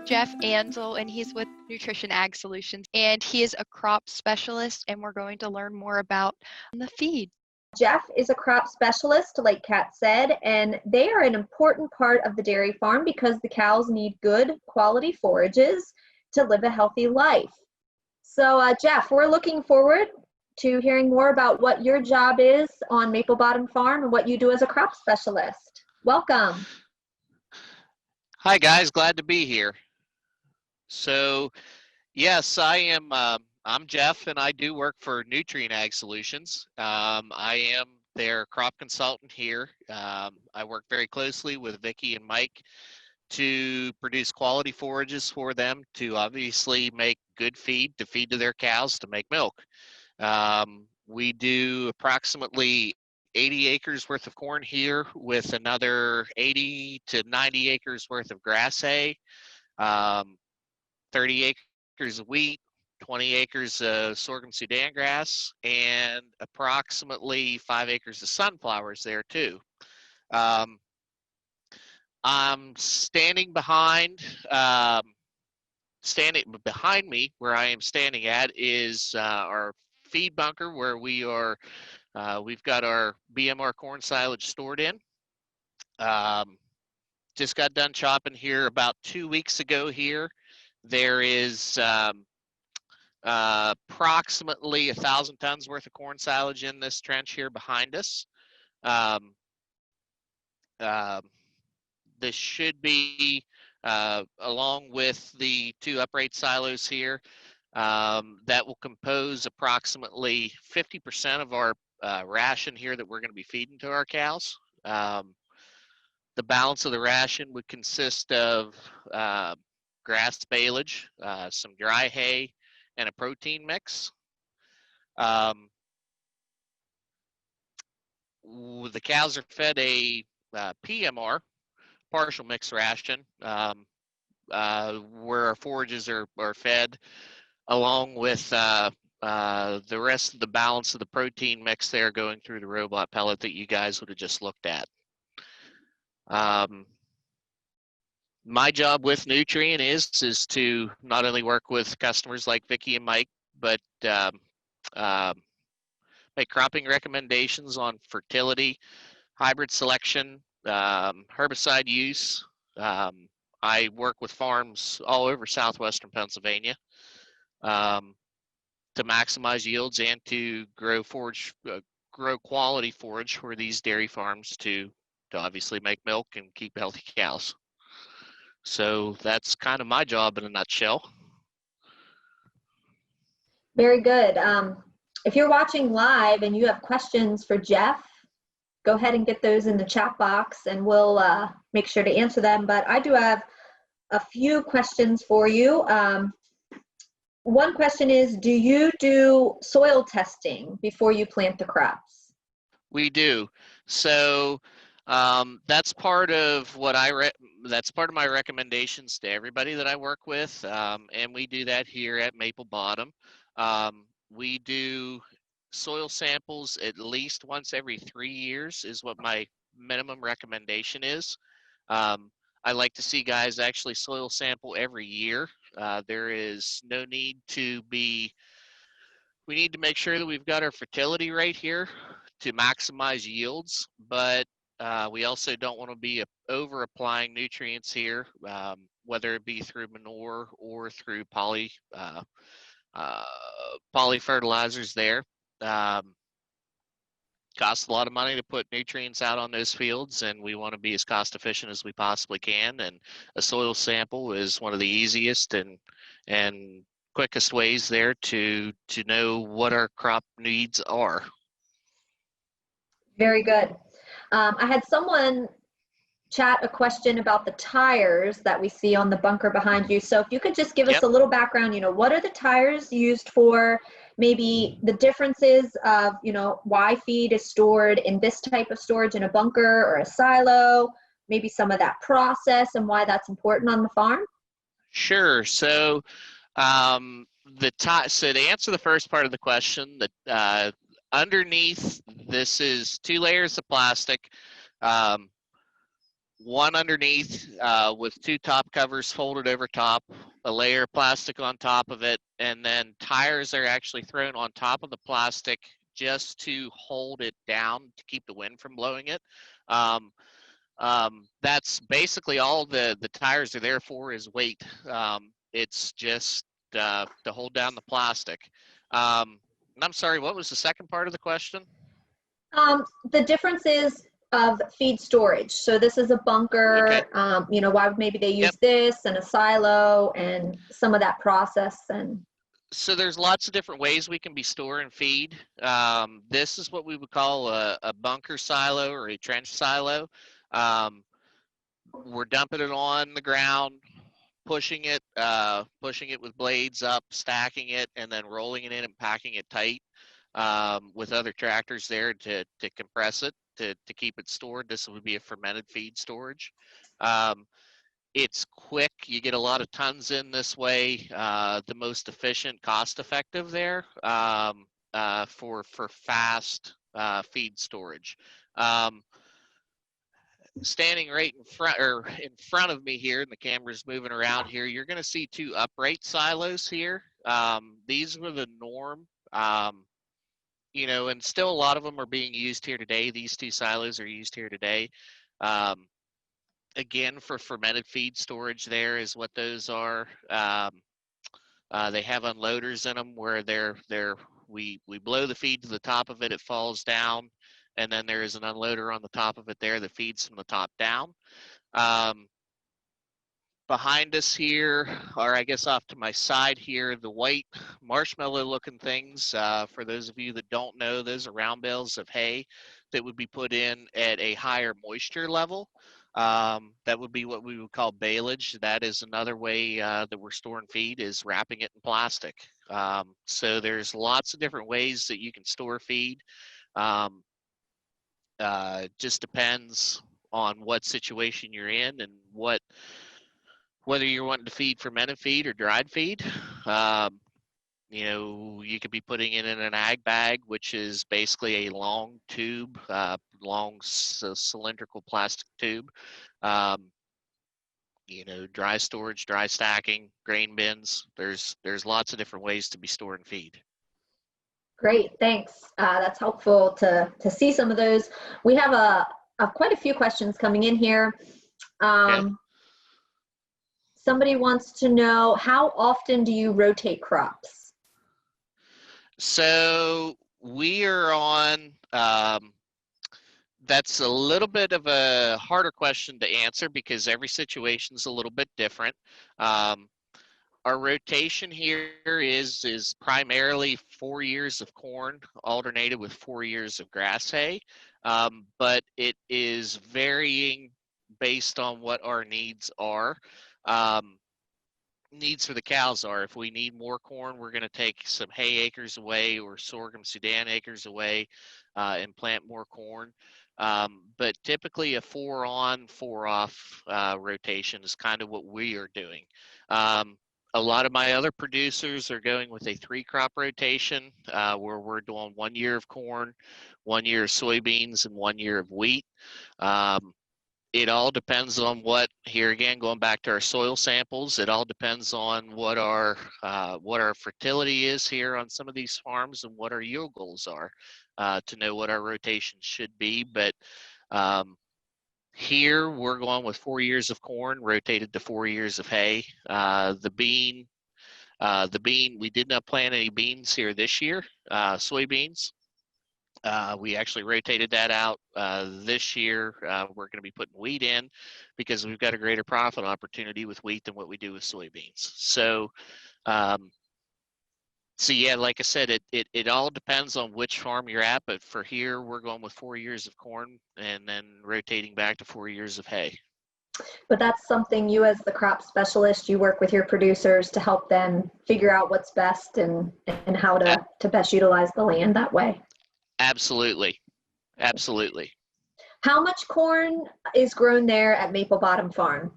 Jeff Ansel, and he's with Nutrien Ag Solutions, and he is a crop specialist, and we're going to learn more about the feed. Jeff is a crop specialist, like Kat said, and they are an important part of the dairy farm because the cows need good quality forages to live a healthy life. So Jeff, we're looking forward to hearing more about what your job is on Maple Bottom Farm and what you do as a crop specialist. Welcome. Hi guys, glad to be here. So yes, I'm Jeff, and I do work for Nutrien Ag Solutions. I am their crop consultant here. I work very closely with Vicki and Mike to produce quality forages for them to obviously make good feed to feed to their cows to make milk. We do approximately 80 acres worth of corn here with another 80 to 90 acres worth of grass hay, 30 acres of wheat, 20 acres of sorghum Sudan grass, and approximately 5 acres of sunflowers there too. I'm standing behind me, where I am standing at is our feed bunker, where we are we've got our BMR corn silage stored in. Just got done chopping here about 2 weeks ago here. There is approximately 1,000 tons worth of corn silage in this trench here behind us. This should be, along with the 2 upright silos here, that will compose approximately 50% of our ration here that we're going to be feeding to our cows. The balance of the ration would consist of grass baleage, some dry hay, and a protein mix. The cows are fed a PMR, partial mix ration, where our forages are fed, along with the rest of the balance of the protein mix there going through the robot pellet that you guys would have just looked at. My job with Nutrien is to not only work with customers like Vicki and Mike, but make cropping recommendations on fertility, hybrid selection, herbicide use. I work with farms all over southwestern Pennsylvania to maximize yields and to grow quality forage for these dairy farms to obviously make milk and keep healthy cows. So that's kind of my job in a nutshell. Very good. If you're watching live and you have questions for Jeff, go ahead and get those in the chat box and we'll make sure to answer them. But I do have a few questions for you. One question is, do you do soil testing before you plant the crops? We do. So that's part of what that's part of my recommendations to everybody that I work with, and we do that here at Maple Bottom. We do soil samples at least once every 3 years is what my minimum recommendation is. I like to see guys actually soil sample every year. There is no need to be, we need to make sure that we've got our fertility right here to maximize yields, but we also don't want to be over applying nutrients here, whether it be through manure or through poly fertilizers there. Costs a lot of money to put nutrients out on those fields, and we want to be as cost efficient as we possibly can, and a soil sample is one of the easiest and quickest ways there to know what our crop needs are. Very good. I had someone chat a question about the tires that we see on the bunker behind you. So if you could just give us a little background, what are the tires used for? Maybe the differences of, why feed is stored in this type of storage in a bunker or a silo, maybe some of that process and why that's important on the farm? Sure. So so to answer the first part of the question, underneath this is 2 layers of plastic. one underneath with two top covers folded over top, a layer of plastic on top of it, and then tires are actually thrown on top of the plastic just to hold it down to keep the wind from blowing it. That's basically all the tires are there for is weight. It's just to hold down the plastic. And I'm sorry, what was the second part of the question? The difference is of feed storage. So this is a bunker, Okay. you know, why would maybe they use Yep. this and a silo and some of that process and. So there's lots of different ways we can be storing feed. This is what we would call a bunker silo or a trench silo. We're dumping it on the ground, pushing it with blades up, stacking it, and then rolling it in and packing it tight with other tractors there to compress it, to keep it stored. This would be a fermented feed storage. It's quick. You get a lot of tons in this way. The most efficient, cost-effective there for fast feed storage. Standing right in front of me here, and the camera's moving around here, you're going to see two upright silos here. These were the norm, you know, and still a lot of them are being used here today. These two silos are used here today. Again, for fermented feed storage, there is what those are. They have unloaders in them where we blow the feed to the top of it, it falls down, and then there is an unloader on the top of it there that feeds from the top down. Behind us here, or I guess off to my side here, the white marshmallow looking things, for those of you that don't know, those are round bales of hay that would be put in at a higher moisture level. That would be what we would call baleage. That is another way that we're storing feed, is wrapping it in plastic. So there's lots of different ways that you can store feed. Just depends on what situation you're in and whether you're wanting to feed fermented feed or dried feed. You know, you could be putting it in an ag bag, which is basically a long tube, long cylindrical plastic tube. You know, dry storage, dry stacking, grain bins. There's lots of different ways to be storing feed. Great, thanks. That's helpful to see some of those. We have quite a few questions coming in here. Okay. Somebody wants to know, how often do you rotate crops? So we are on, that's a little bit of a harder question to answer because every situation is a little bit different. Our rotation here is primarily 4 years of corn alternated with 4 years of grass hay, but it is varying based on what our needs are. Needs for the cows are, if we need more corn, we're going to take some hay acres away or sorghum Sudan acres away and plant more corn. But typically a 4 on, 4 off rotation is kind of what we are doing. A lot of my other producers are going with a 3-crop rotation where we're doing 1 year of corn, 1 year of soybeans, and 1 year of wheat. It all depends on what, here again, going back to our soil samples, it all depends on what our fertility is here on some of these farms and what our yield goals are to know what our rotation should be. But here we're going with 4 years of corn rotated to 4 years of hay. The bean, we did not plant any beans here this year, soybeans. We actually rotated that out this year. We're going to be putting wheat in because we've got a greater profit opportunity with wheat than what we do with soybeans. So, yeah, like I said, it all depends on which farm you're at. But for here, we're going with 4 years of corn and then rotating back to 4 years of hay. But that's something you, as the crop specialist, you work with your producers to help them figure out what's best and how to best utilize the land that way. Absolutely. Absolutely. How much corn is grown there at Maple Bottom Farm?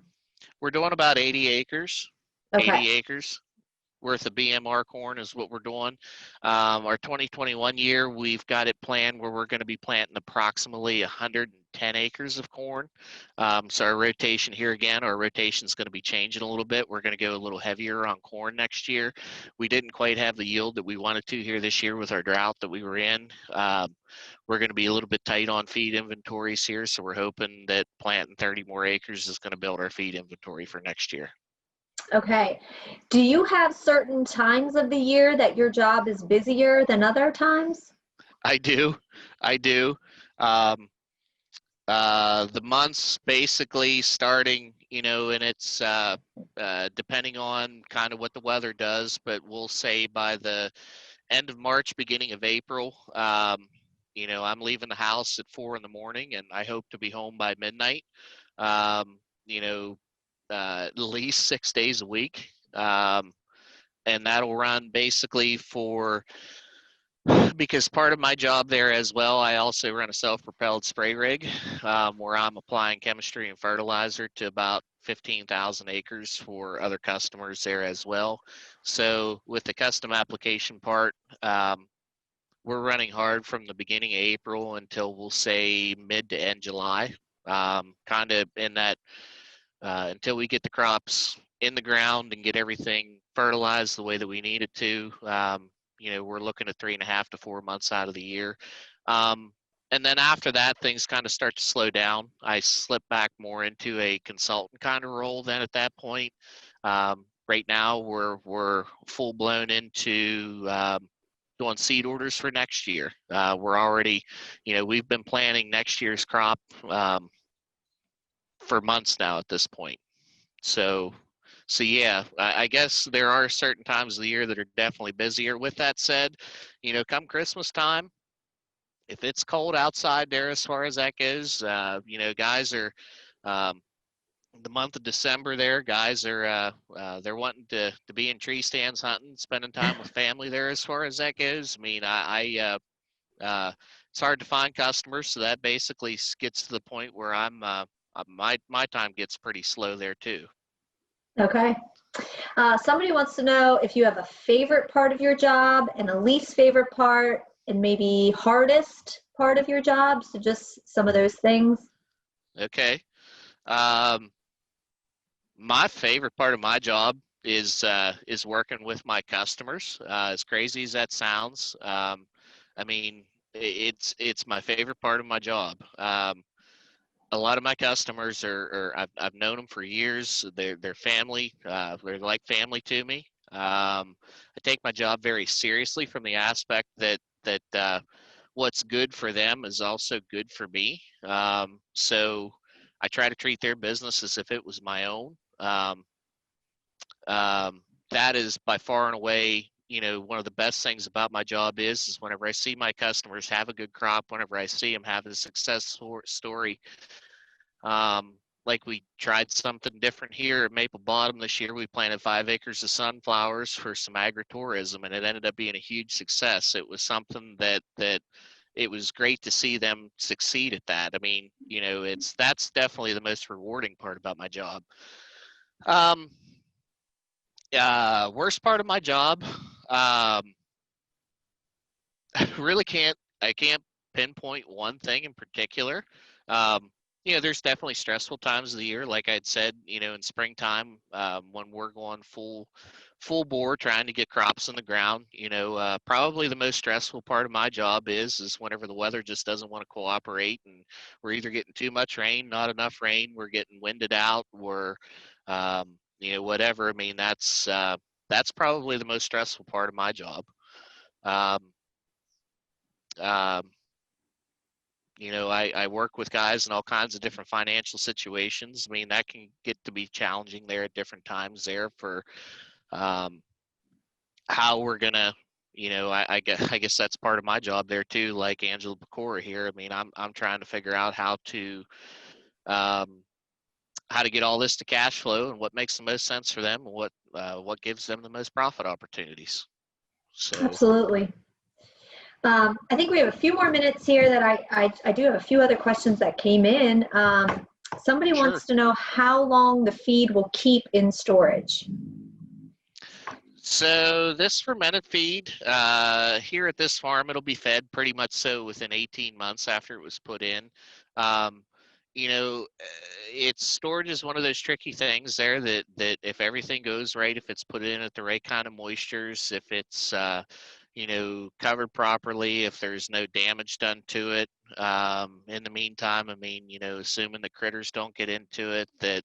We're doing about 80 acres. Okay. 80 acres. worth of BMR corn is what we're doing. Our 2021 year, we've got it planned where we're going to be planting approximately 110 acres of corn. So our rotation here again, our rotation is going to be changing a little bit. We're going to go a little heavier on corn next year. We didn't quite have the yield that we wanted to here this year with our drought that we were in. We're going to be a little bit tight on feed inventories here, so we're hoping that planting 30 more acres is going to build our feed inventory for next year. Okay. Do you have certain times of the year that your job is busier than other times? I do. The months basically starting, and it's depending on kind of what the weather does, but we'll say by the end of March, beginning of April, I'm leaving the house at 4 a.m. and I hope to be home by midnight. At least 6 days a week. And that'll run basically because part of my job there as well, I also run a self-propelled spray rig where I'm applying chemistry and fertilizer to about 15,000 acres for other customers there as well. So with the custom application part, we're running hard from the beginning of April until we'll say mid to end July, kind of in that until we get the crops in the ground and get everything fertilized the way that we need it to. We're looking at 3.5 to 4 months out of the year. And then after that, things kind of start to slow down. I slip back more into a consultant kind of role then at that point. Right now, we're full blown into doing seed orders for next year. We're already, we've been planning next year's crop for months now at this point. So yeah, I guess there are certain times of the year that are definitely busier. With that said, come Christmas time, if it's cold outside there as far as that goes, guys are, the month of December there, guys are, they're wanting to be in tree stands hunting, spending time with family there as far as that goes. I mean, it's hard to find customers, so that basically gets to the point where my time gets pretty slow there too. Okay. Somebody wants to know if you have a favorite part of your job and a least favorite part and maybe hardest part of your job. So just some of those things. Okay. My favorite part of my job is working with my customers. As crazy as that sounds, I mean, it's my favorite part of my job. A lot of my customers I've known them for years. They're family. They're like family to me. I take my job very seriously from the aspect that what's good for them is also good for me. So I try to treat their business as if it was my own. That is by far and away, one of the best things about my job is whenever I see my customers have a good crop, whenever I see them have a success story. Like we tried something different here at Maple Bottom this year. We planted 5 acres of sunflowers for some agritourism, and it ended up being a huge success. It was something that it was great to see them succeed at that. I mean, that's definitely the most rewarding part about my job. Worst part of my job, I can't pinpoint one thing in particular. There's definitely stressful times of the year, like I'd said, in springtime, when we're going full bore trying to get crops in the ground. Probably the most stressful part of my job is whenever the weather just doesn't want to cooperate, and we're either getting too much rain, not enough rain, we're getting winded out, or whatever. I mean, that's probably the most stressful part of my job. I work with guys in all kinds of different financial situations. I mean, that can get to be challenging there at different times there for how we're gonna, I guess that's part of my job there too. Like Angela Pecora here. I mean, I'm trying to figure out how to get all this to cash flow and what makes the most sense for them and what gives them the most profit opportunities. So Absolutely. I think we have a few more minutes here that I do have a few other questions that came in. Somebody wants to know how long the feed will keep in storage. So this fermented feed, here at this farm, it'll be fed pretty much so within 18 months after it was put in. You know, it's storage is one of those tricky things there that if everything goes right, if it's put in at the right kind of moistures, if it's, you know, covered properly, if there's no damage done to it. In the meantime, I mean, you know, assuming the critters don't get into it, that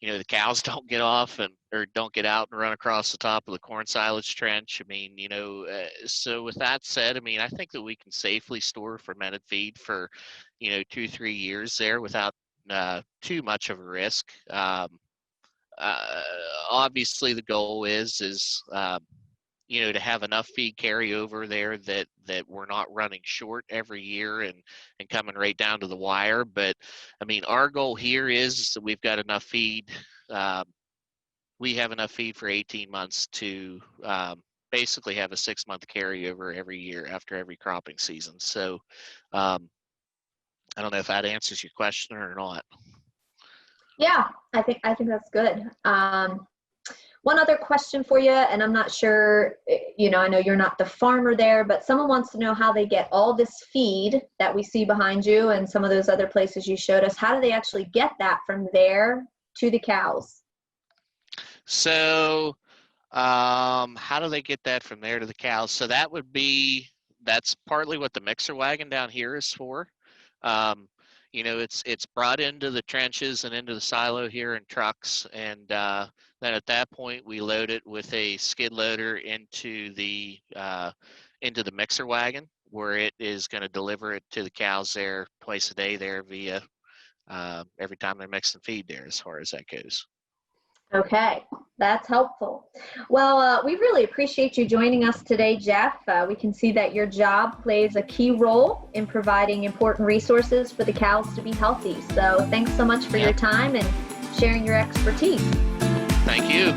you know, the cows don't get off or don't get out and run across the top of the corn silage trench. I mean, you know, so with that said, I mean, I think that we can safely store fermented feed for, you know, 2-3 years there without too much of a risk. Obviously, the goal is you know, to have enough feed carry over there that we're not running short every year and coming right down to the wire. But I mean, our goal here is that we've got enough feed. We have enough feed for 18 months to basically have a 6-month carryover every year after every cropping season. So I don't know if that answers your question or not. Yeah, I think that's good. One other question for you, and I'm not sure, you know, I know you're not the farmer there, but someone wants to know how they get all this feed that we see behind you and some of those other places you showed us. How do they actually get that from there to the cows? So how do they get that from there to the cows? So that's partly what the mixer wagon down here is for. You know, it's brought into the trenches and into the silo here in trucks, and then at that point we load it with a skid loader into the mixer wagon, where it is going to deliver it to the cows there twice a day there via every time they're mixing feed there, as far as that goes. Okay, that's helpful. Well, we really appreciate you joining us today, Jeff. We can see that your job plays a key role in providing important resources for the cows to be healthy. So thanks so much for your time and sharing your expertise. Thank you.